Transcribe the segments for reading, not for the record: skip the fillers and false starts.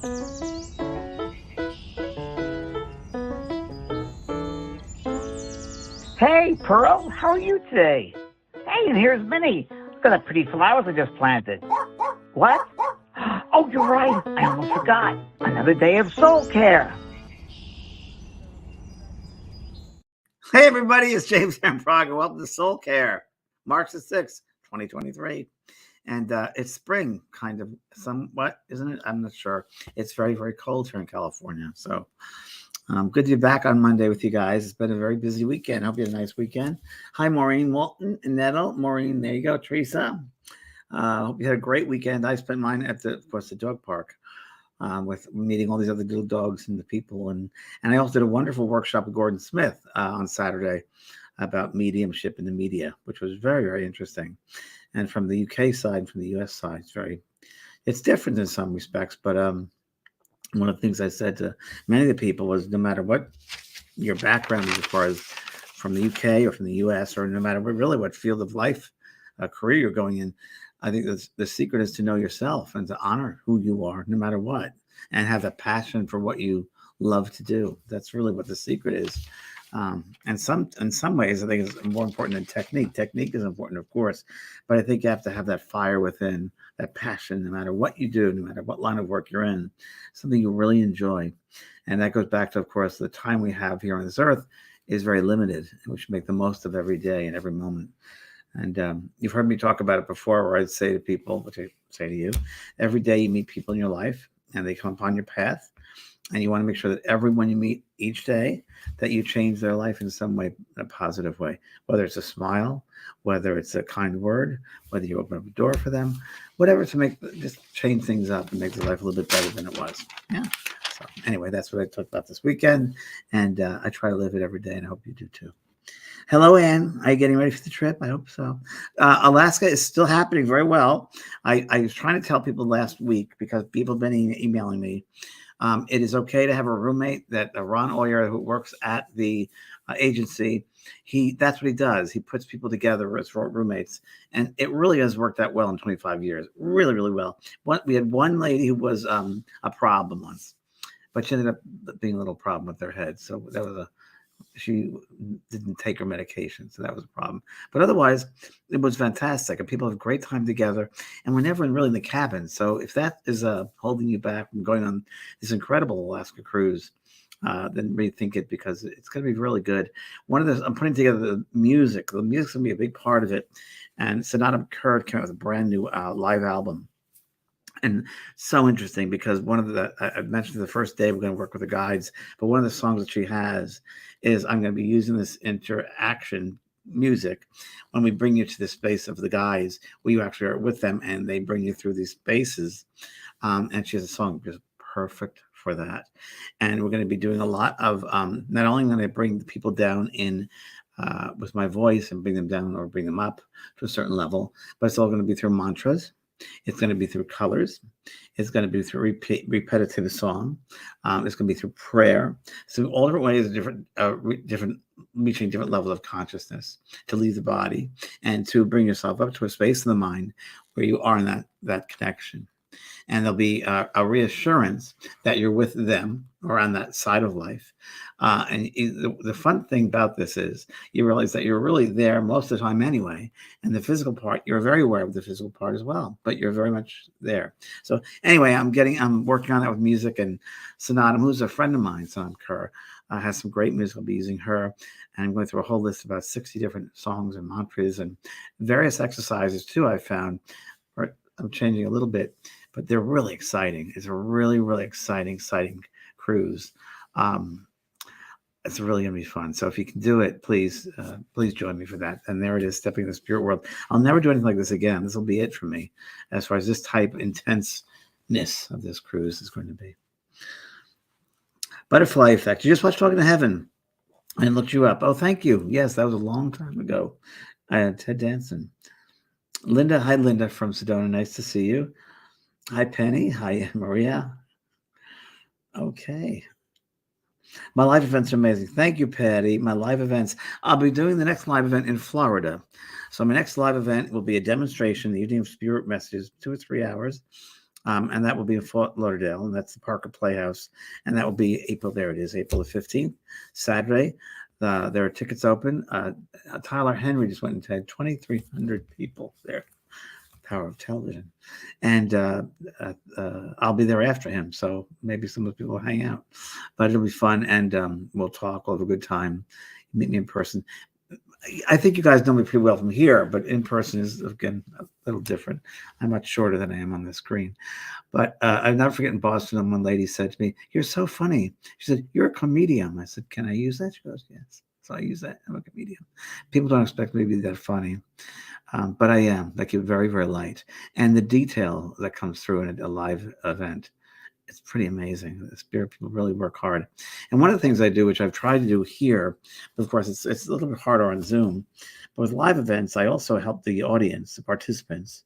Hey, Pearl, how are you today? Hey, and here's Minnie. Look at the pretty flowers I just planted. What? Oh, you're right. I almost forgot. Another day of SoulCARE. Hey, everybody, it's James here in Prague, and welcome to SoulCARE, March the 6th, 2023. And it's spring, kind of, somewhat, isn't it? I'm not sure. It's very, very cold here in California. So good to be back on Monday with you guys. It's been a very busy weekend. I hope you had a nice weekend. Hi, Maureen, Walton, and Nettle. Maureen, there you go. Teresa. Hope you had a great weekend. I spent mine at the dog park. With meeting all these other little dogs and the people. And I also did a wonderful workshop with Gordon Smith on Saturday about mediumship in the media, which was very, very interesting. And from the UK side, from the US side, it's different in some respects. But one of the things I said to many of the people was no matter what your background is, as far as from the UK or from the US, or no matter what field of life, career you're going in, I think the secret is to know yourself and to honor who you are, no matter what, and have a passion for what you love to do. That's really what the secret is. And in some ways, I think it's more important than technique. Technique is important, of course, but I think you have to have that fire within, that passion, no matter what you do, no matter what line of work you're in, something you really enjoy. And that goes back to, of course, the time we have here on this earth is very limited, and we should make the most of every day and every moment. And you've heard me talk about it before, where I'd say to people, which I say to you, every day you meet people in your life and they come upon your path, and you want to make sure that everyone you meet each day, that you change their life in some way, in a positive way, whether it's a smile, whether it's a kind word, whether you open up a door for them, whatever, to just change things up and make their life a little bit better than it was. Yeah. So anyway, that's what I talked about this weekend, and I try to live it every day, and I hope you do too. Hello, Anne. Are you getting ready for the trip? I hope so. Alaska is still happening very well. I was trying to tell people last week, because people have been emailing me. It is okay to have a roommate. That Ron Oyer, who works at the agency, that's what he does. He puts people together as roommates, and it really has worked out well in 25 years. Really, really well. We had one lady who was a problem once, but she ended up being a little problem with her head. So that was she didn't take her medication, so that was a problem. But otherwise, it was fantastic, and people have a great time together, and we're never really in the cabin. So if that is holding you back from going on this incredible Alaska cruise, then rethink it, because it's going to be really good. I'm putting together the music. The music's going to be a big part of it, and Sonata Kurd came out with a brand new live album. And so interesting, because I mentioned the first day we're going to work with the guides, but one of the songs that she has is, I'm going to be using this interaction music when we bring you to the space of the guides, where you actually are with them and they bring you through these spaces. And she has a song just perfect for that. And we're going to be doing a lot of, not only going to bring the people down in with my voice and bring them down or bring them up to a certain level, but it's all going to be through mantras. It's going to be through colors. It's going to be through repetitive song. It's going to be through prayer. So all different ways, different reaching different levels of consciousness to leave the body and to bring yourself up to a space in the mind where you are in that connection. And there'll be a reassurance that you're with them or on that side of life. And the fun thing about this is you realize that you're really there most of the time anyway. And the physical part, you're very aware of the physical part as well, but you're very much there. So anyway, I'm working on that with music, and Sonata, who's a friend of mine, Sonata Kerr, has some great music. I'll be using her. And I'm going through a whole list of about 60 different songs and mantras and various exercises too, I found. I'm changing a little bit, but they're really exciting. It's a really, really exciting cruise. It's really going to be fun. So if you can do it, please join me for that. And there it is, stepping in the spirit world. I'll never do anything like this again. This will be it for me, as far as this type intenseness of this cruise is going to be. Butterfly Effect. You just watched Talking to Heaven. I looked you up. Oh, thank you. Yes, that was a long time ago. Ted Danson. Linda, hi Linda from Sedona. Nice to see you. Hi Penny. Hi Maria. Okay. My live events are amazing. Thank you, Patty. My live events. I'll be doing the next live event in Florida. So my next live event will be a demonstration, the evening of spirit messages, 2 or 3 hours. And that will be in Fort Lauderdale, and that's the Parker Playhouse. And that will be April. There it is, April the 15th, Saturday. There are tickets open. Tyler Henry just went and had 2,300 people there. Power of television. And I'll be there after him, so maybe some of the people will hang out. But it'll be fun, and we'll talk. We'll have a good time. Meet me in person. I think you guys know me pretty well from here, but in person is, again, a little different. I'm much shorter than I am on the screen. But I'll never forget in Boston, one lady said to me, "You're so funny." She said, "You're a comedian." I said, "Can I use that?" She goes, "Yes." So I use that. I'm a comedian. People don't expect me to be that funny. But I am. I keep it very, very light. And the detail that comes through in a live event, it's pretty amazing. The spirit people really work hard. And one of the things I do, which I've tried to do here, but of course it's a little bit harder on Zoom, but with live events, I also help the audience, the participants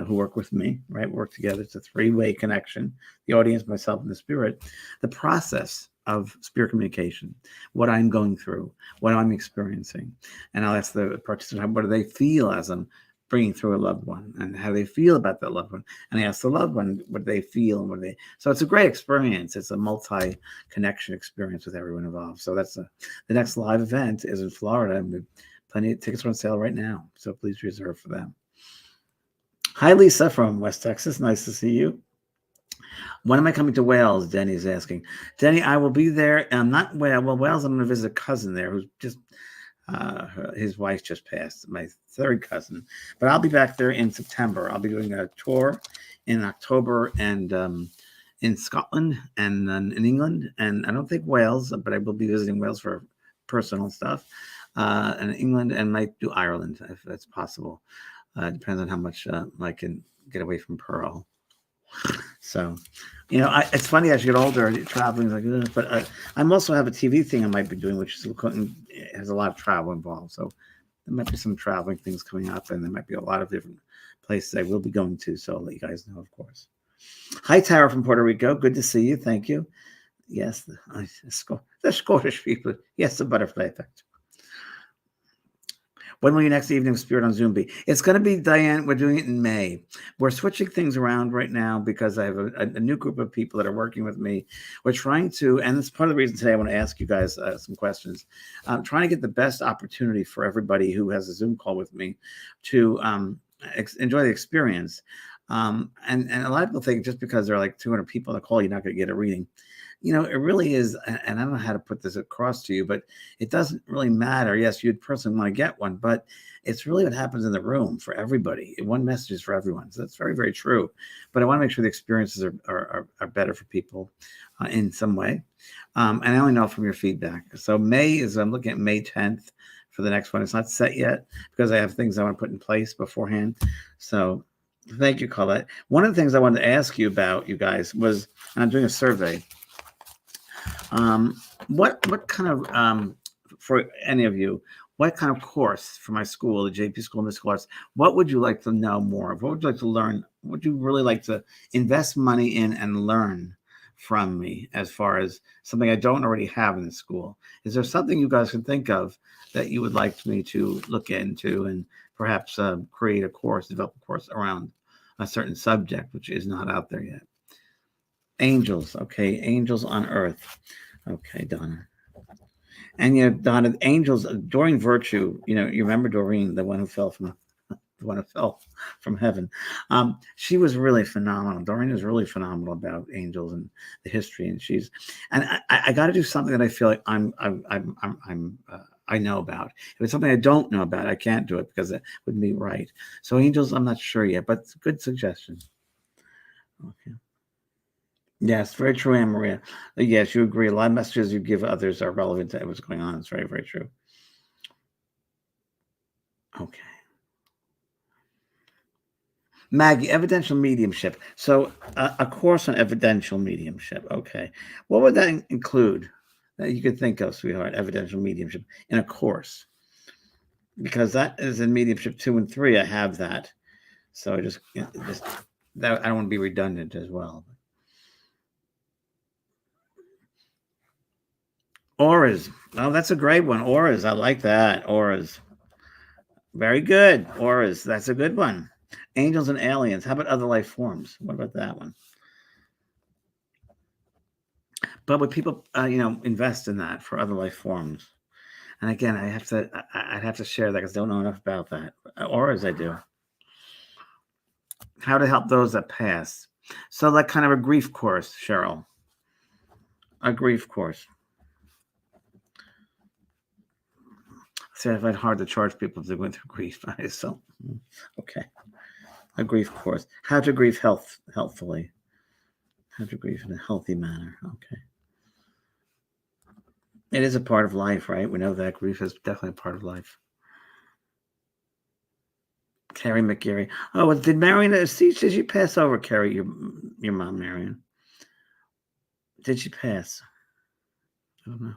who work with me, right? Work together. It's a three-way connection. The audience, myself, and the spirit. The process of spirit communication, what I'm going through, what I'm experiencing. And I'll ask the participant, what do they feel as I'm bringing through a loved one, and how they feel about that loved one. And I ask the loved one what they feel and so it's a great experience. It's a multi-connection experience with everyone involved. So that's the next live event is in Florida, and plenty of tickets are on sale right now. So please reserve for them. Hi, Lisa from West Texas. Nice to see you. When am I coming to Wales? Denny's asking. Denny, I will be there. Not Wales. Well, Wales, I'm going to visit a cousin there who's just, his wife just passed, my third cousin. But I'll be back there in September. I'll be doing a tour in October, and in Scotland and in England. And I don't think Wales, but I will be visiting Wales for personal stuff. And England, and might do Ireland if that's possible. Depends on how much I can get away from Pearl. So, it's funny as you get older, traveling like this, but I'm also have a TV thing I might be doing, which has a lot of travel involved. So there might be some traveling things coming up, and there might be a lot of different places I will be going to. So I'll let you guys know, of course. Hi, Tara from Puerto Rico. Good to see you. Thank you. Yes, the Scottish people. Yes, the butterfly effect. When will your next evening of Spirit on Zoom be? It's going to be, Diane, we're doing it in May. We're switching things around right now because I have a new group of people that are working with me. We're trying to, and it's part of the reason today I want to ask you guys some questions. I'm trying to get the best opportunity for everybody who has a Zoom call with me to enjoy the experience. And a lot of people think just because there are like 200 people on the call, you're not going to get a reading. It really is, and I don't know how to put this across to you, but it doesn't really matter. Yes, you'd personally want to get one, but it's really what happens in the room for everybody. One message is for everyone. So that's very, very true. But I want to make sure the experiences are better for people in some way. And I only know from your feedback. So I'm looking at May 10th for the next one. It's not set yet because I have things I want to put in place beforehand. So thank you, Colette. One of the things I wanted to ask you about, you guys, was, and I'm doing a survey. What kind of, for any of you, what kind of course for my school, the JP School of Mystical Arts, what would you like to know more of? What would you like to learn? What would you really like to invest money in and learn from me as far as something I don't already have in the school? Is there something you guys can think of that you would like me to look into and perhaps create a course, develop a course around a certain subject, which is not out there yet? Angels. Okay. Angels on earth. Okay, Donna. And Donna, angels, Doreen Virtue, you remember Doreen, the one who fell from heaven. She was really phenomenal. Doreen is really phenomenal about angels and the history. And I got to do something that I feel like I know about. If it's something I don't know about, I can't do it because it wouldn't be right. So angels, I'm not sure yet, but good suggestion. Okay. Yes, very true, Anne Maria. Yes, you agree. A lot of messages you give others are relevant to what's going on. It's very, very true. Okay. Maggie, evidential mediumship. So a course on evidential mediumship. Okay. What would that include that you could think of, sweetheart, evidential mediumship in a course? Because that is in mediumship 2 and 3. I have that. So just that I don't want to be redundant as well. Auras. Oh, that's a great one. Auras. I like that. Auras. Very good. Auras. That's a good one. Angels and aliens. How about other life forms? What about that one? But would people, invest in that for other life forms? And again, I'd have to share that because I don't know enough about that, or as I do. How to help those that pass. So like kind of a grief course, Cheryl. A grief course. See, I find it hard to charge people if they went through grief. So, okay. A grief course. How to grieve healthfully. How to grieve in a healthy manner. Okay. It is a part of life, right? We know that grief is definitely a part of life. Carrie McGarry. Oh, well, did Marion, did she pass over, Carrie, your mom, Marion? Did she pass? I don't know.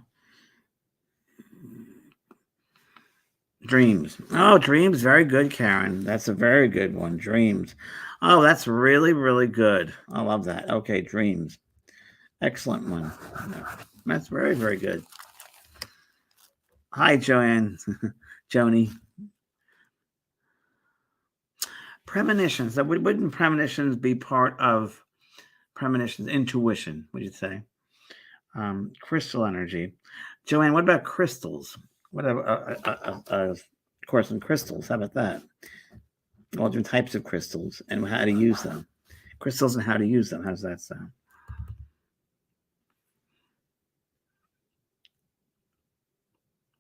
Dreams. Oh, dreams. Very good, Karen. That's a very good one. Dreams. Oh, that's really, really good. I love that. Okay, dreams. Excellent one. That's very, very good. Hi, Joanne. Joni. Premonitions. That wouldn't premonitions be part of premonitions? Intuition, would you say? Crystal energy. Joanne, what about crystals? What a course in crystals. How about that? All different types of crystals and how to use them. Crystals and how to use them. How does that sound?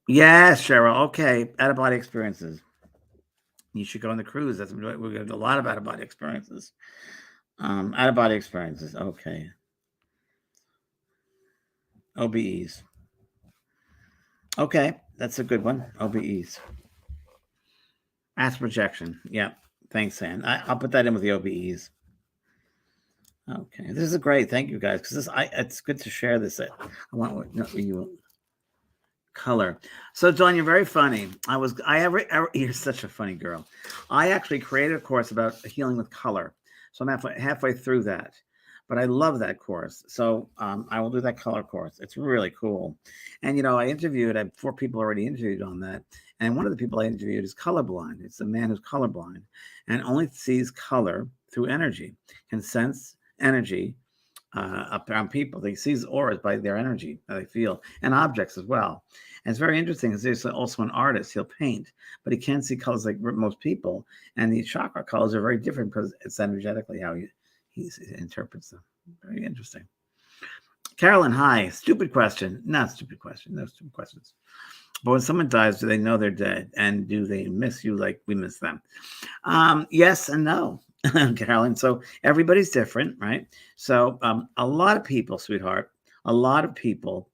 Yes, Cheryl. Okay. Out-of-body experiences. You should go on the cruise. We're going to do a lot of out-of-body experiences. Out-of-body experiences. Okay. OBEs. Okay. That's a good one. OBEs. Astral projection. Yeah. Thanks, Ann. I'll put that in with the OBEs. Okay. This is great. Thank you, guys. Because it's good to share this. I want you color. So, Dawn, you're very funny. You're such a funny girl. I actually created a course about healing with color. So I'm halfway through that. But I love that course. So I will do that color course. It's really cool. And, I had 4 people already interviewed on that. And one of the people I interviewed is colorblind. It's a man who's colorblind and only sees color through energy, can sense energy up around people. He sees auras by their energy that they feel, and objects as well. And it's very interesting because he's also an artist. He'll paint, but he can't see colors like most people. And the chakra colors are very different because it's energetically how he interprets them. Very interesting. Carolyn, hi. Stupid question. Not stupid question. No stupid questions. But when someone dies, do they know they're dead? And do they miss you like we miss them? Yes and no, Carolyn. So everybody's different, right? So a lot of people, sweetheart, a lot of people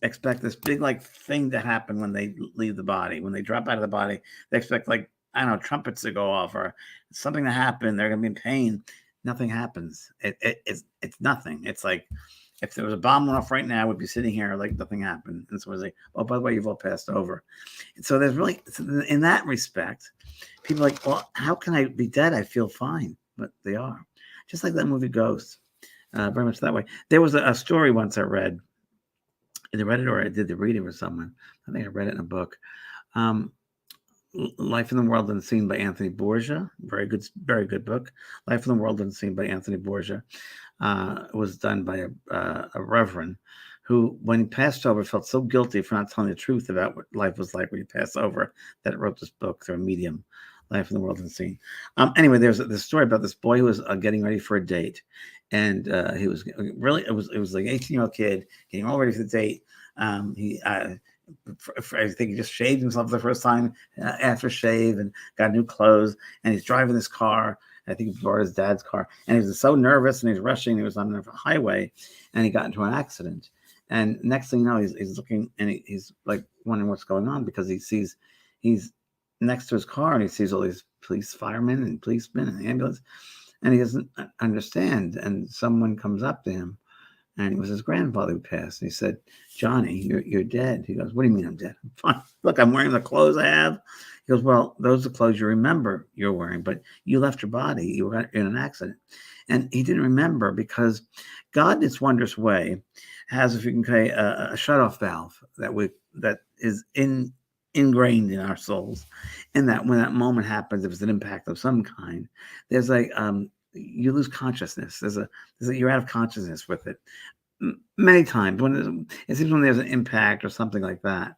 expect this big thing to happen when they leave the body. When they drop out of the body, they expect trumpets to go off or something to happen. They're going to be in pain. Nothing happens. It's nothing. It's like if there was a bomb went off right now, we'd be sitting here like nothing happened. And someone's like, oh, by the way, you've all passed over. And so there's really, in that respect, people are like, well, how can I be dead? I feel fine. But they are. Just like that movie Ghost. Very much that way. There was a story once I read. I read it or I did the reading with someone. I think I read it in a book. Life in the World Unseen by Anthony Borgia. Very good book. Life in the World Unseen by Anthony Borgia. Was done by a reverend who, when he passed over, felt so guilty for not telling the truth about what life was like when he passed over that it wrote this book through a medium, Life in the World Unseen. Anyway, there's this story about this boy who was getting ready for a date. And he was really, it was like an 18-year-old kid getting all ready for the date. I think he just shaved himself the first time after shave and got new clothes. And he's driving this car. I think he brought his dad's car. And he was so nervous and he's rushing. He was on a highway and he got into an accident. And next thing you know, he's looking and he's like wondering what's going on because he's next to his car and he sees all these firemen and policemen and ambulance. And he doesn't understand. And someone comes up to him. And it was his grandfather who passed. And he said, Johnny, you're dead. He goes, what do you mean I'm dead? I'm fine. Look, I'm wearing the clothes I have. He goes, well, those are the clothes you remember you're wearing, but you left your body. You were in an accident. And he didn't remember because God, in its wondrous way, has, if you can say, a shutoff valve that is in ingrained in our souls. And that when that moment happens, if it's an impact of some kind, there's like you lose consciousness. You're out of consciousness with it. Many times it seems when there's an impact or something like that.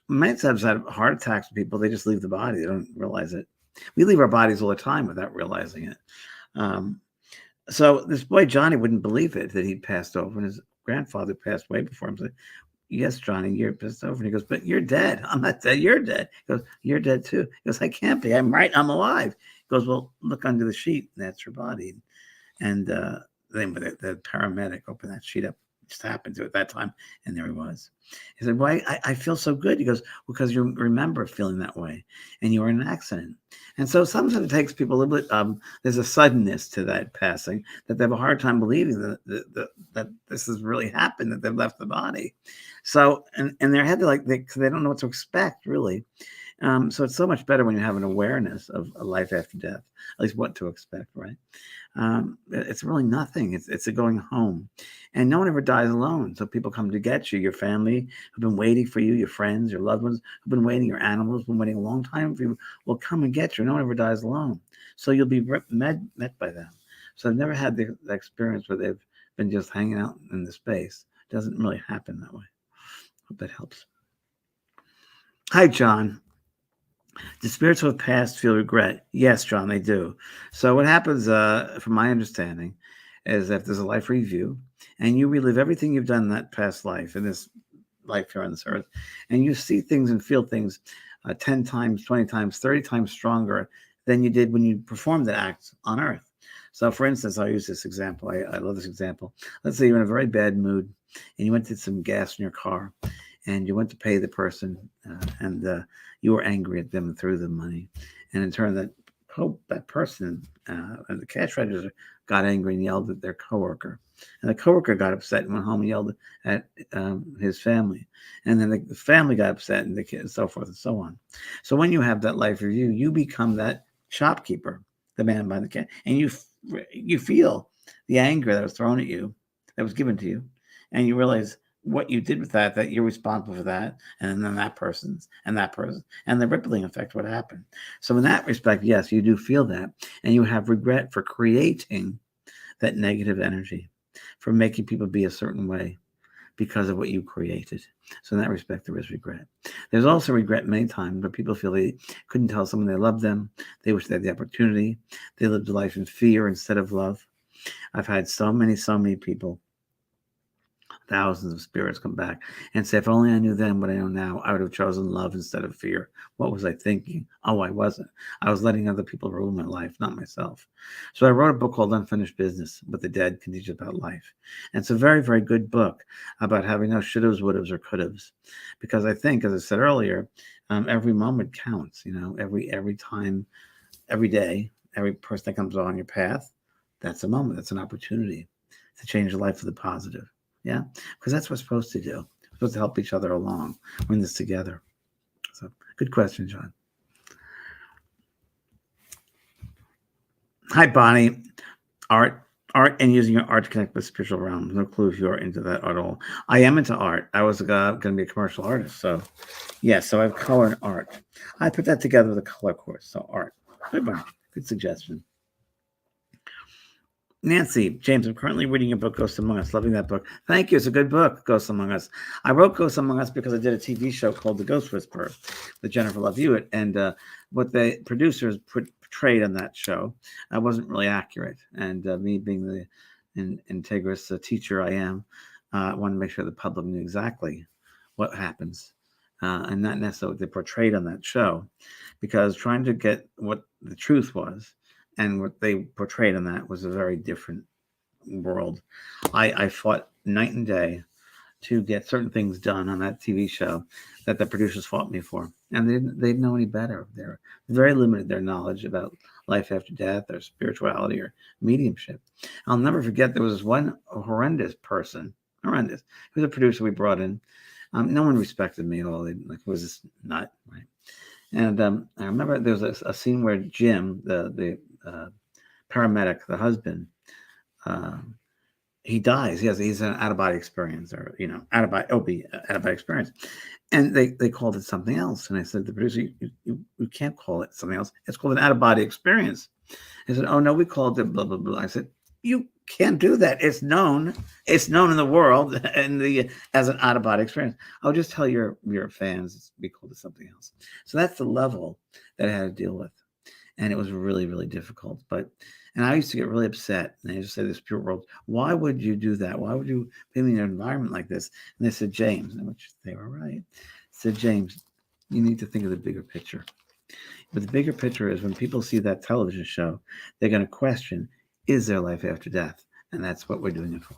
Many times I've had heart attacks with people, they just leave the body. They don't realize it. We leave our bodies all the time without realizing it. So this boy, Johnny, wouldn't believe it that he'd passed over, and his grandfather passed away before him. So, yes, Johnny, you're passed over. And he goes, but you're dead. I'm not dead. You're dead. He goes, you're dead too. He goes, I can't be. I'm right. I'm alive. He goes, well, look under the sheet. And that's your body. And then the paramedic opened that sheet up. It just happened to at that time. And there he was. He said, well, I feel so good. He goes, because you remember feeling that way. And you were in an accident. And so sometimes it takes people a little bit, there's a suddenness to that passing that they have a hard time believing that this has really happened, that they've left the body. So, and their head, they don't know what to expect, really. So it's so much better when you have an awareness of a life after death, at least what to expect, right? It's really nothing. It's a going home. And no one ever dies alone. So people come to get you, your family who've been waiting for you, your friends, your loved ones who've been waiting, your animals who've been waiting a long time for you, will come and get you. No one ever dies alone. So you'll be met by them. So I've never had the experience where they've been just hanging out in the space. It doesn't really happen that way. Hope that helps. Hi, John. Do spirits who have passed feel regret? Yes, John, they do. So what happens, from my understanding, is if there's a life review and you relive everything you've done in that past life, in this life here on this earth, and you see things and feel things 10 times, 20 times, 30 times stronger than you did when you performed the act on earth. So for instance, I'll use this example. I love this example. Let's say you're in a very bad mood and you went to some gas in your car and you went to pay the person and you were angry at them and threw them money. And in turn, that person and the cash register got angry and yelled at their coworker. And the coworker got upset and went home and yelled at his family. And then the family got upset and the kid and so forth and so on. So when you have that life review, you become that shopkeeper, the man behind the cash. And you feel the anger that was thrown at you, that was given to you. And you realize what you did with that you're responsible for that, and then that person, and the rippling effect, what happened. So in that respect, yes, you do feel that, and you have regret for creating that negative energy, for making people be a certain way because of what you created. So in that respect, there is regret. There's also regret many times where people feel they couldn't tell someone they loved them, they wish they had the opportunity, they lived a life in fear instead of love. I've had so many people, thousands of spirits come back and say, if only I knew then what I know now, I would have chosen love instead of fear. What was I thinking? Oh, I wasn't. I was letting other people rule my life, not myself. So I wrote a book called Unfinished Business, What the Dead Can Teach About Life. And it's a very, very good book about having no should-haves, would-haves, or could-haves. Because I think, as I said earlier, every moment counts. Every time, every day, every person that comes on your path, that's a moment. That's an opportunity to change your life for the positive. Yeah, because that's what we're supposed to do. We're supposed to help each other along. We're in this together. So, good question, John. Hi, Bonnie. Art and using your art to connect with spiritual realms. No clue if you're into that at all. I am into art. I was going to be a commercial artist. So, yeah, so I have color and art. I put that together with a color course. So, art. Good, Bonnie. Good suggestion. Nancy, James, I'm currently reading your book, Ghosts Among Us. Loving that book. Thank you. It's a good book, Ghosts Among Us. I wrote Ghosts Among Us because I did a TV show called The Ghost Whisperer with Jennifer Love Hewitt. And what the producers portrayed on that show wasn't really accurate. And me being the integrous teacher I am, I wanted to make sure the public knew exactly what happens and not necessarily what they portrayed on that show. Because trying to get what the truth was and what they portrayed on that was a very different world. I fought night and day to get certain things done on that TV show that the producers fought me for. And they didn't know any better. They're very limited, their knowledge about life after death or spirituality or mediumship. I'll never forget, there was one horrendous person. He was a producer we brought in. No one respected me at all. It was this nut, right? And I remember there was a scene where Jim, the paramedic, the husband, he dies. He's an out of body experience, or out of body experience, and they called it something else. And I said, the producer, you can't call it something else. It's called an out of body experience. He said, oh no, we called it blah blah blah. I said, you can't do that. It's known in the world and as an out of body experience. I'll just tell your fans we called it something else. So that's the level that I had to deal with, and it was really, really difficult. And I used to get really upset. And I used to say, this pure world, why would you do that? Why would you put me in an environment like this? And they said, James, which they were right, said, James, you need to think of the bigger picture. But the bigger picture is when people see that television show, they're going to question, is there life after death? And that's what we're doing it for.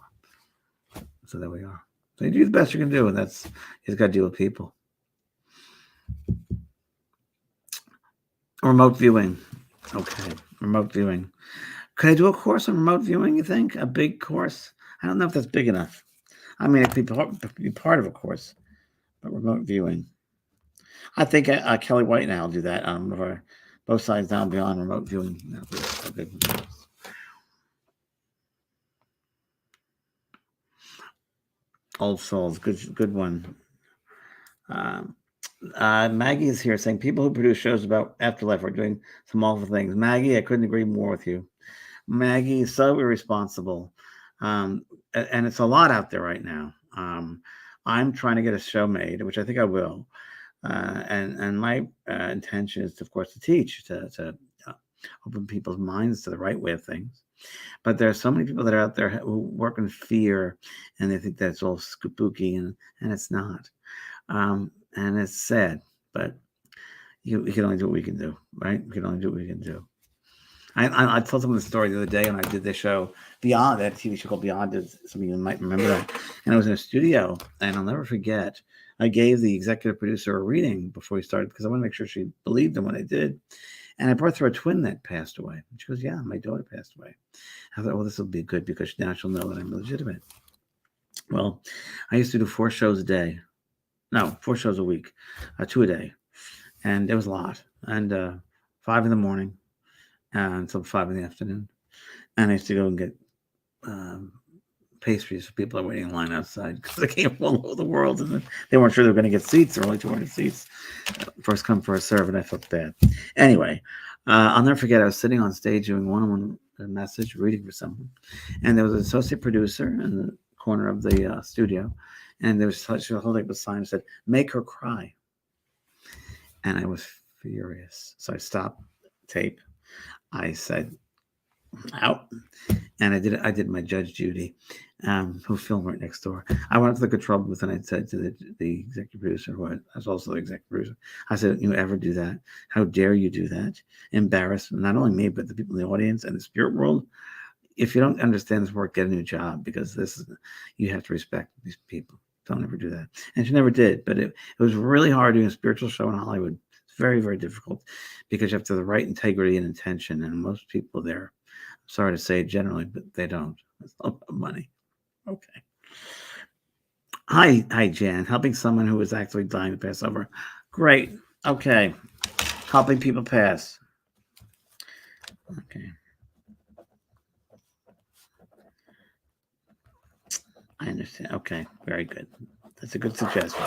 So there we are. So you do the best you can do, and you've got to deal with people. Remote viewing. Okay, remote viewing. Could I do a course on remote viewing, you think? A big course? I don't know if that's big enough. I mean, it could be part of a course, but remote viewing. I think Kelly White and I will do that. Both Sides Down Beyond remote viewing. A big one. Old Souls, good one. Maggie is here saying people who produce shows about afterlife are doing some awful things. Maggie, I couldn't agree more with you. Maggie is so irresponsible, and it's a lot out there right now. I'm trying to get a show made, which I think I will, and my intention is, of course, to teach, to open people's minds to the right way of things. But there are so many people that are out there who work in fear, and they think that's all spooky, and it's not. And it's sad, but we can only do what we can do, right? We can only do what we can do. I told someone the story the other day when I did the show Beyond, that TV show called Beyond. Some of you might remember that. And I was in a studio, and I'll never forget, I gave the executive producer a reading before we started because I want to make sure she believed in what I did. And I brought her a twin that passed away. And she goes, yeah, my daughter passed away. I thought, well, this will be good because now she'll know that I'm legitimate. Well, I used to do 4 shows a day. No, 4 shows a week, 2 a day. And it was a lot. And 5 in the morning until 5 in the afternoon. And I used to go and get pastries for people that are waiting in line outside because they came from all over the world, and they weren't sure they were going to get seats. There were only 200 seats. First come, first serve, and I felt bad. Anyway, I'll never forget, I was sitting on stage doing one-on-one message, reading for someone, and there was an associate producer in the corner of the studio, and there was holding up a sign that said, "Make her cry." And I was furious. So I stopped tape. I said, out. And I did my Judge Judy, who filmed right next door. I went to the control booth and I said to the executive producer, who was also the executive producer, I said, you ever do that? How dare you do that? Embarrass not only me, but the people in the audience and the spirit world. If you don't understand this work, get a new job, because you have to respect these people. Don't ever do that. And she never did, but it was really hard doing a spiritual show in Hollywood. It's very, very difficult because you have to have the right integrity and intention. And most people there, I'm sorry to say generally, but they don't. It's a lot of money. Okay. Hi, Jan. Helping someone who is actually dying to pass over. Great. Okay. Helping people pass. Okay. I understand. Okay. Very good. That's a good suggestion.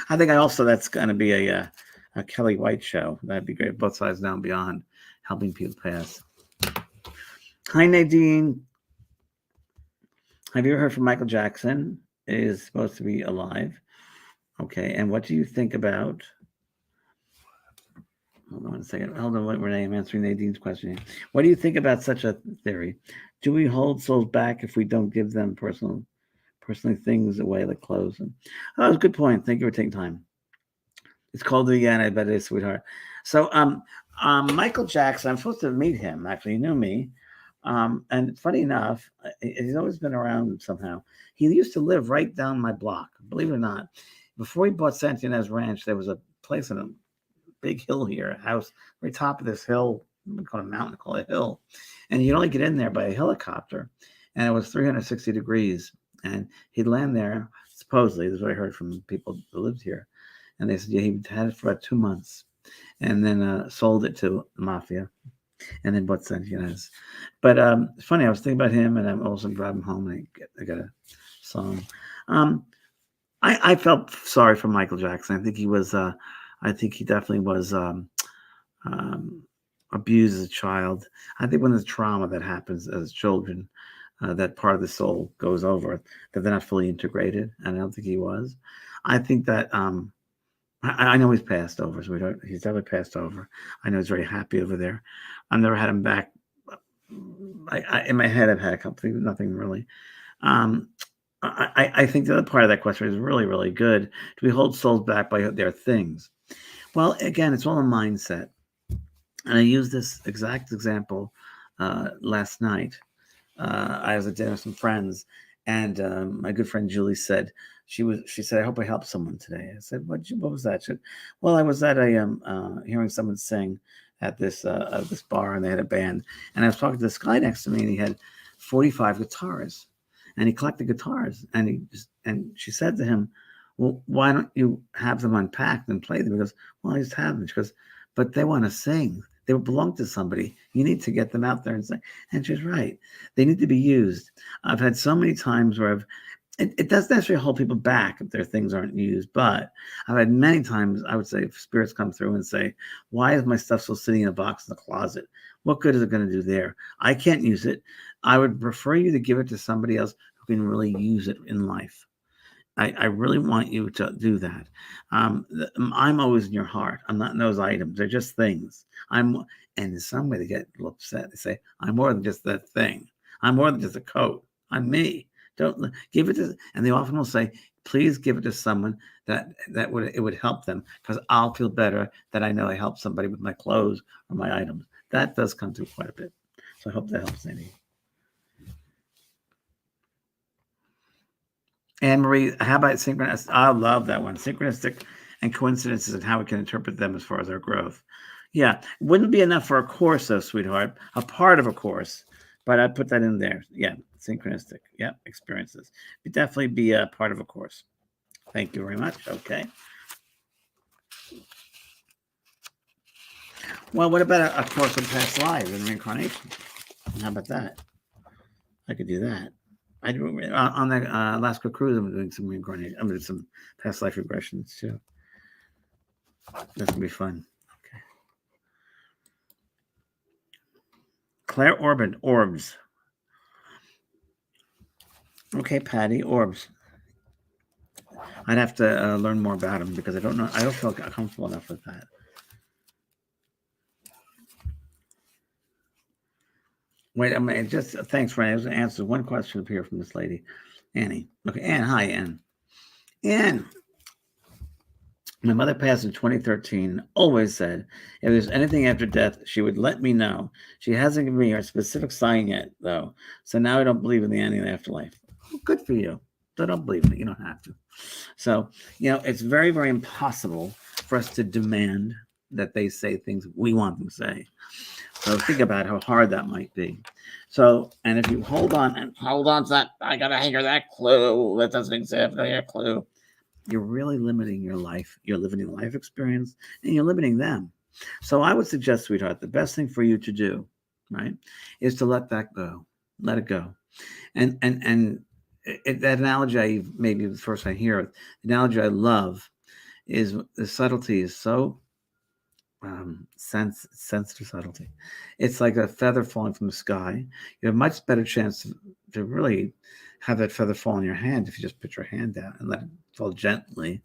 I think that's going to be a Kelly White show. That'd be great. Both Sides Down Beyond, helping people pass. Hi, Nadine. Have you ever heard from Michael Jackson? Is supposed to be alive. Okay. And what do you think about... Hold on a second. Hold on, Renee. I'm answering Nadine's question. What do you think about such a theory? Do we hold souls back if we don't give them personally things away, like clothes? Oh, that's a good point. Thank you for taking time. It's cold again. I bet it is, sweetheart. So, Michael Jackson, I'm supposed to meet him. Actually, he knew me. And funny enough, he's always been around somehow. He used to live right down my block, believe it or not. Before he bought Santinez Ranch, there was a place in a big hill here, a house, right top of this hill. We call it a mountain, call it a hill. And you'd only get in there by a helicopter. And it was 360 degrees. And he'd land there, supposedly, this is what I heard from people who lived here. And they said, yeah, he had it for about 2 months. And then sold it to the mafia. And then what sentience? But it's funny. I was thinking about him, and I'm also driving home, and I got a song. I felt sorry for Michael Jackson. I think he was. I think he definitely was um, abused as a child. I think when there's trauma that happens as children, that part of the soul goes over, that they're not fully integrated, and I don't think he was. I think that I know he's passed over, so he's definitely passed over. I know he's very happy over there. I've never had him back. In my head, I've had a couple things, nothing really. Um, I think the other part of that question is really, really good. Do we hold souls back by their things? Well, again, it's all a mindset. And I used this exact example last night. I was at dinner with some friends, and my good friend Julie said, she said, I hope I helped someone today. I said, what was that? She said, well, I was at hearing someone sing at this bar, and they had a band, and I was talking to this guy next to me, and he had 45 guitars, and he collected guitars, and she said to him, well, why don't you have them unpacked and play them? He goes, well, I just have them. She goes, but they want to sing. They belong to somebody. You need to get them out there and sing. And she's right. They need to be used. I've had so many times where it doesn't necessarily hold people back if their things aren't used, but I've had many times, I would say, if spirits come through and say, why is my stuff still sitting in a box in the closet? What good is it going to do there? I can't use it. I would prefer you to give it to somebody else who can really use it in life. I really want you to do that. I'm always in your heart. I'm not in those items. They're just things. And in some way they get a little upset. They say, I'm more than just that thing. I'm more than just a coat. I'm me. Don't give it to, and they often will say, please give it to someone that would help them, because I'll feel better that I know I helped somebody with my clothes or my items. That does come through quite a bit. So I hope that helps, Andy. Anne Marie, how about synchronistic? I love that one. Synchronistic and coincidences and how we can interpret them as far as our growth. Yeah, wouldn't be enough for a course, though, sweetheart. A part of a course, but I'd put that in there. Yeah, synchronistic. Yeah, experiences. It'd definitely be a part of a course. Thank you very much. Okay. Well, what about a course on past lives and reincarnation? How about that? I could do that. I do on the Alaska cruise. I'm doing some reincarnation. I'm doing some past life regressions too. That's gonna be fun. Okay. Claire orbs. Okay, Patty, orbs. I'd have to learn more about them because I don't know. I don't feel comfortable enough with that. Wait, I mean, just thanks, Ray. I was going to answer one question up here from this lady, Annie. Okay, Anne. Hi, Anne. Anne. My mother passed in 2013. Always said if there's anything after death, she would let me know. She hasn't given me a specific sign yet, though. So now I don't believe in the ending of the afterlife. Well, good for you. So don't believe in it. You don't have to. So, it's very, very impossible for us to demand that they say things we want them to say. So think about how hard that might be. So, and if you hold on to that, I gotta hear that clue. That doesn't exist. I hear a clue. You're really limiting your life. You're limiting life experience, and you're limiting them. So I would suggest, sweetheart, the best thing for you to do, right, is to let that go. Let it go. And that analogy, maybe the first I hear it, the analogy I love is the subtlety is so sensitive subtlety. It's like a feather falling from the sky. You have a much better chance to really have that feather fall in your hand if you just put your hand out and let it fall gently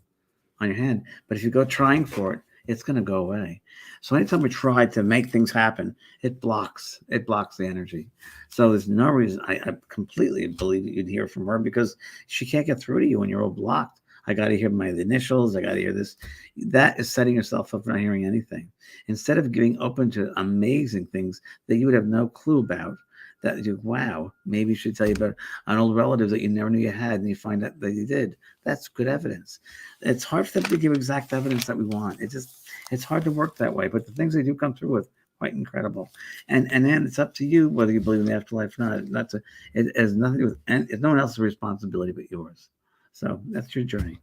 on your hand. But if you go trying for it, it's going to go away. So anytime we try to make things happen, it blocks the energy. So there's no reason. I completely believe you'd hear from her because she can't get through to you when you're all blocked. I got to hear my initials. I got to hear this. That is setting yourself up for not hearing anything. Instead of giving open to amazing things that you would have no clue about, that you, wow, maybe you should tell you about an old relative that you never knew you had, and you find out that you did. That's good evidence. It's hard for them to give exact evidence that we want. It's hard to work that way, but the things they do come through with, quite incredible. And then it's up to you whether you believe in the afterlife or not. It has nothing to do with, and it's no one else's responsibility but yours. So that's your journey.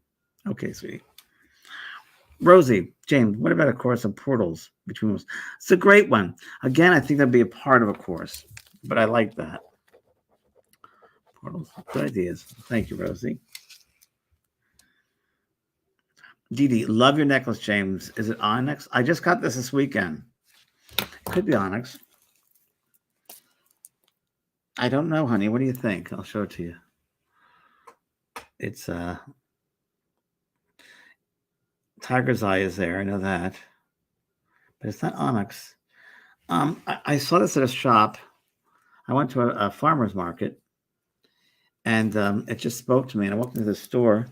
Okay, sweetie. Rosie, James, what about a course of portals between us? It's a great one. Again, I think that'd be a part of a course, but I like that. Portals, good ideas. Thank you, Rosie. Dee Dee, love your necklace, James. Is it onyx? I just got this weekend. It could be onyx. I don't know, honey. What do you think? I'll show it to you. It's Tiger's Eye is there. I know that. But it's not onyx. I saw this at a shop. I went to a farmer's market, and it just spoke to me. And I walked into the store,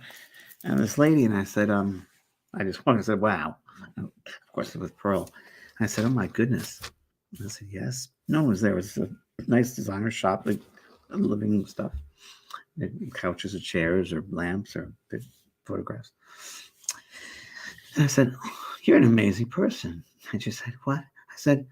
and this lady, and I said, I just walked and said, wow. And of course, it was Pearl. And I said, oh, my goodness. And I said, yes. No one was there. It was a nice designer shop, like living stuff. Couches or chairs or lamps or photographs. And I said, oh, you're an amazing person. And she said, what? I said,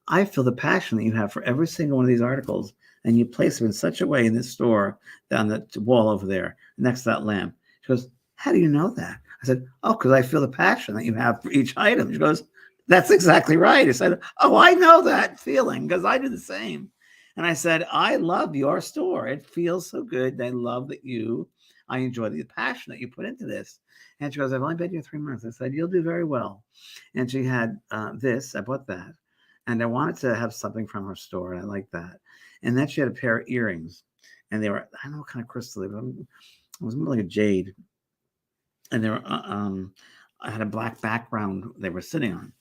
I feel the passion that you have for every single one of these articles, and you place them in such a way in this store down the wall over there next to that lamp. She goes, how do you know that? I said, oh, because I feel the passion that you have for each item. She goes, that's exactly right. I said, oh, I know that feeling because I do the same. And I said, I love your store. It feels so good. I love that I enjoy the passion that you put into this. And she goes, I've only been here 3 months. I said, you'll do very well. And she had this. I bought that. And I wanted to have something from her store. And I like that. And then she had a pair of earrings. And they were, I don't know what kind of crystal they were. It was more like a jade. And they were, I had a black background they were sitting on.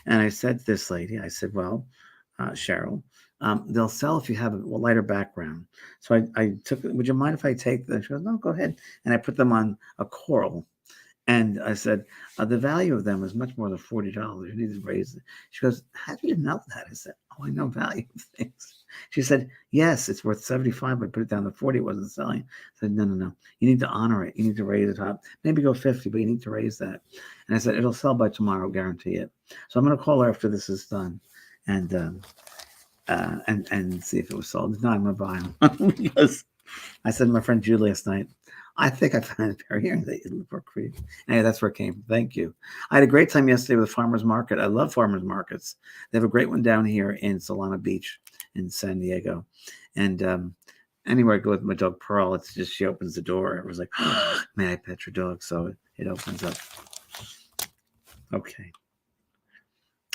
And I said to this lady, I said, well, Cheryl, they'll sell if you have a lighter background. So I took, would you mind if I take them? She goes, no, go ahead. And I put them on a coral. And I said, the value of them is much more than $40. You need to raise it. She goes, how do you know that? I said, oh, I know value of things. She said, yes, it's worth $75, but put it down to $40. It wasn't selling. I said, no. You need to honor it. You need to raise it up. Maybe go $50, but you need to raise that. And I said, it'll sell by tomorrow, guarantee it. So I'm going to call her after this is done and see if it was sold. No, I'm going to buy them. Because I said to my friend Jude last night, I think I found a pair of earrings that you look for creep. Anyway, that's where it came from. Thank you. I had a great time yesterday with the farmer's market. I love farmer's markets. They have a great one down here in Solana Beach in San Diego. And anywhere I go with my dog Pearl, it's just she opens the door. It was like, oh, may I pet your dog? So it opens up. Okay.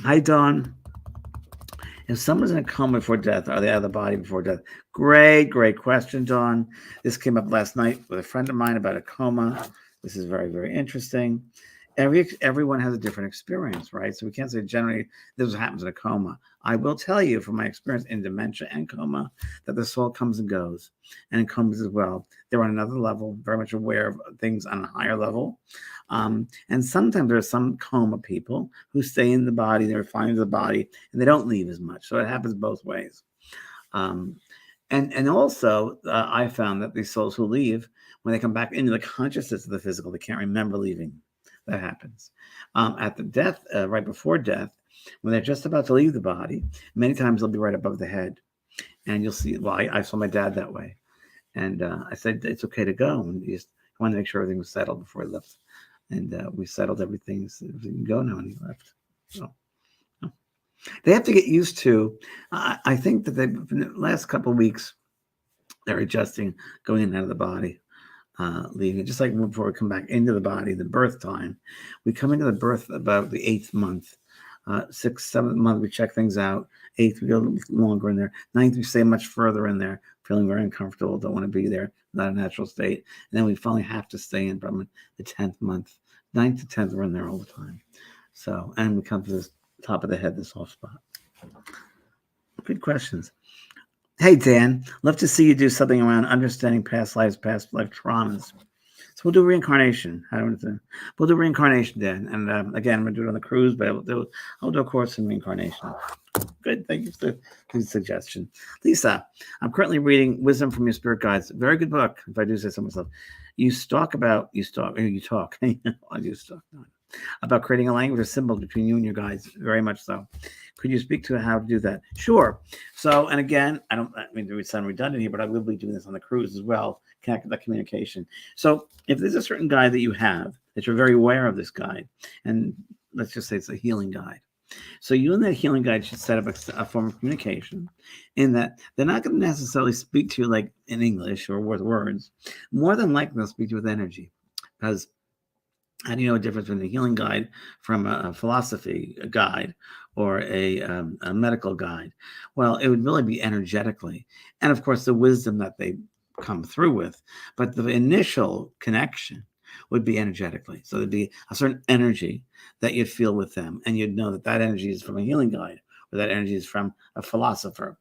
Hi, Dawn. If someone's in a coma before death, are they out of the body before death? Great question, Dawn. This came up last night with a friend of mine about a coma. This is very, very interesting. Everyone has a different experience, right? So we can't say generally this is what happens in a coma. I will tell you from my experience in dementia and coma that the soul comes and goes, and in comas as well. They're on another level, very much aware of things on a higher level. And sometimes there are some coma people who stay in the body, they refine the body, and they don't leave as much. So it happens both ways. And also, I found that these souls who leave, when they come back into the consciousness of the physical, they can't remember leaving. That happens. At the death, right before death, when they're just about to leave the body, many times they'll be right above the head. And you'll see, well, I saw my dad that way. And I said, it's okay to go. And he just wanted to make sure everything was settled before he left. And we settled everything so we can go now, and he left. So they have to get used to, I think that in the last couple of weeks, they're adjusting going in and out of the body. Leaving, just like before we come back into the body, the birth time, we come into the birth about the 8th month, 6th, 7th month, we check things out. 8th, we go a little longer in there. 9th, we stay much further in there, feeling very uncomfortable, don't want to be there, not a natural state. And then we finally have to stay in from the 10th month. 9th to 10th, we're in there all the time. So, and we come to the top of the head, the soft spot. Good questions. Hey, Dan, love to see you do something around understanding past lives, past life traumas. So we'll do reincarnation. We'll do reincarnation, Dan. And again, I'm going to do it on the cruise, but I'll do a course in reincarnation. Good. Thank you for the suggestion. Lisa, I'm currently reading Wisdom from Your Spirit Guides. Very good book, if I do say so myself. You talk. I do talk. about creating a language of symbols between you and your guides. Very much so. Could you speak to how to do that? Sure. So, and again, I mean to sound redundant here, but I will be doing this on the cruise as well, connect that communication. So if there's a certain guide that you have, that you're very aware of this guide, and let's just say it's a healing guide. So you and that healing guide should set up a form of communication in that they're not going to necessarily speak to you like in English or with words. More than likely, they'll speak to you with energy. Because how do you know a difference between a healing guide from a philosophy guide or a medical guide? Well, it would really be energetically. And of course, the wisdom that they come through with. But the initial connection would be energetically. So there'd be a certain energy that you'd feel with them. And you'd know that that energy is from a healing guide or that energy is from a philosopher.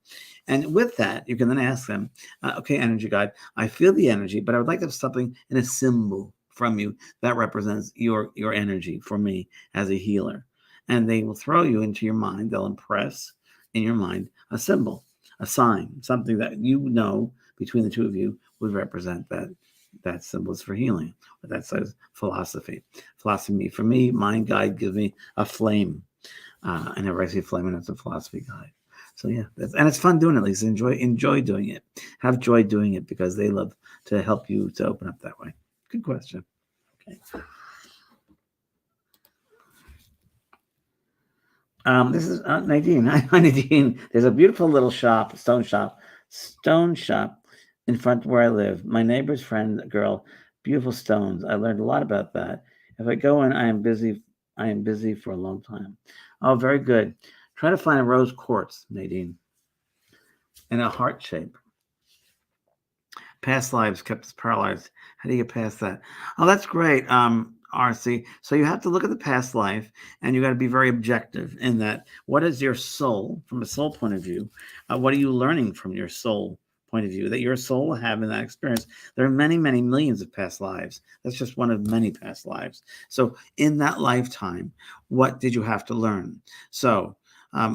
And with that, you can then ask them, okay, energy guide, I feel the energy, but I would like to have something in a symbol from you that represents your energy for me as a healer. And they will throw you into your mind. They'll impress in your mind a symbol, a sign, something that you know between the two of you would represent that symbol is for healing. But that says philosophy. Philosophy for me, mind guide gives me a flame. And whenever I see a flame, and it's a philosophy guide. So yeah, and it's fun doing it. At least enjoy doing it. Have joy doing it because they love to help you to open up that way. Good question. Okay. This is Nadine. Hi, Nadine. There's a beautiful little shop, stone shop in front of where I live. My neighbor's friend, girl, beautiful stones. I learned a lot about that. If I go in, I am busy for a long time. Oh, very good. Try to find a rose quartz, Nadine, in a heart shape. Past lives kept us paralyzed. How do you get past that? Oh, that's great, RC. So you have to look at the past life, and you got to be very objective in that. What is your soul, from a soul point of view? What are you learning from your soul point of view that your soul will have in that experience? There are many, many millions of past lives. That's just one of many past lives. So in that lifetime, what did you have to learn? So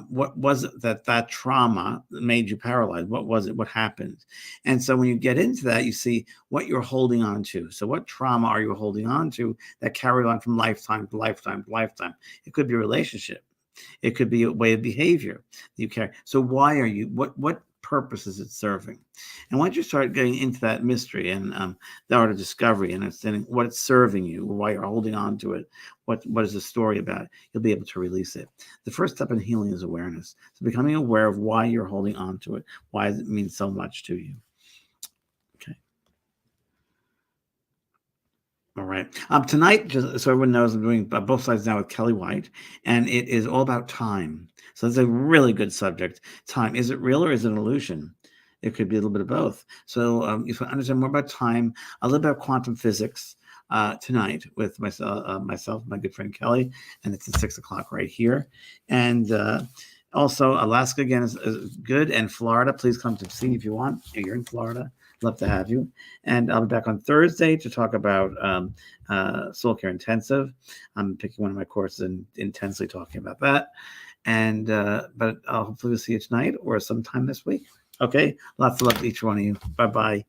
what was it that trauma made you paralyzed? What was it? What happened? And so when you get into that, you see what you're holding on to. So what trauma are you holding on to that carried on from lifetime to lifetime to lifetime? It could be a relationship. It could be a way of behavior that you carry. So why are you, what purpose is it serving? And once you start getting into that mystery and the art of discovery and understanding what it's serving you, why you're holding on to it, what is the story about, you'll be able to release it. The first step in healing is awareness. So becoming aware of why you're holding on to it. Why does it mean so much to you? Okay. All right. Tonight, just so everyone knows, I'm doing both sides now with Kelly White, and it is all about time. So it's a really good subject. Time. Is it real or is it an illusion? It could be a little bit of both. So if you understand more about time, a little bit of quantum physics tonight with myself, my good friend Kelly, and it's at 6:00 right here. And also Alaska again is good, and Florida. Please come to see if you want. If you're in Florida, love to have you. And I'll be back on Thursday to talk about SoulCARE Intensive. I'm picking one of my courses and intensely talking about that. And but I'll hopefully see you tonight or sometime this week. Okay, lots of love to each one of you. Bye-bye.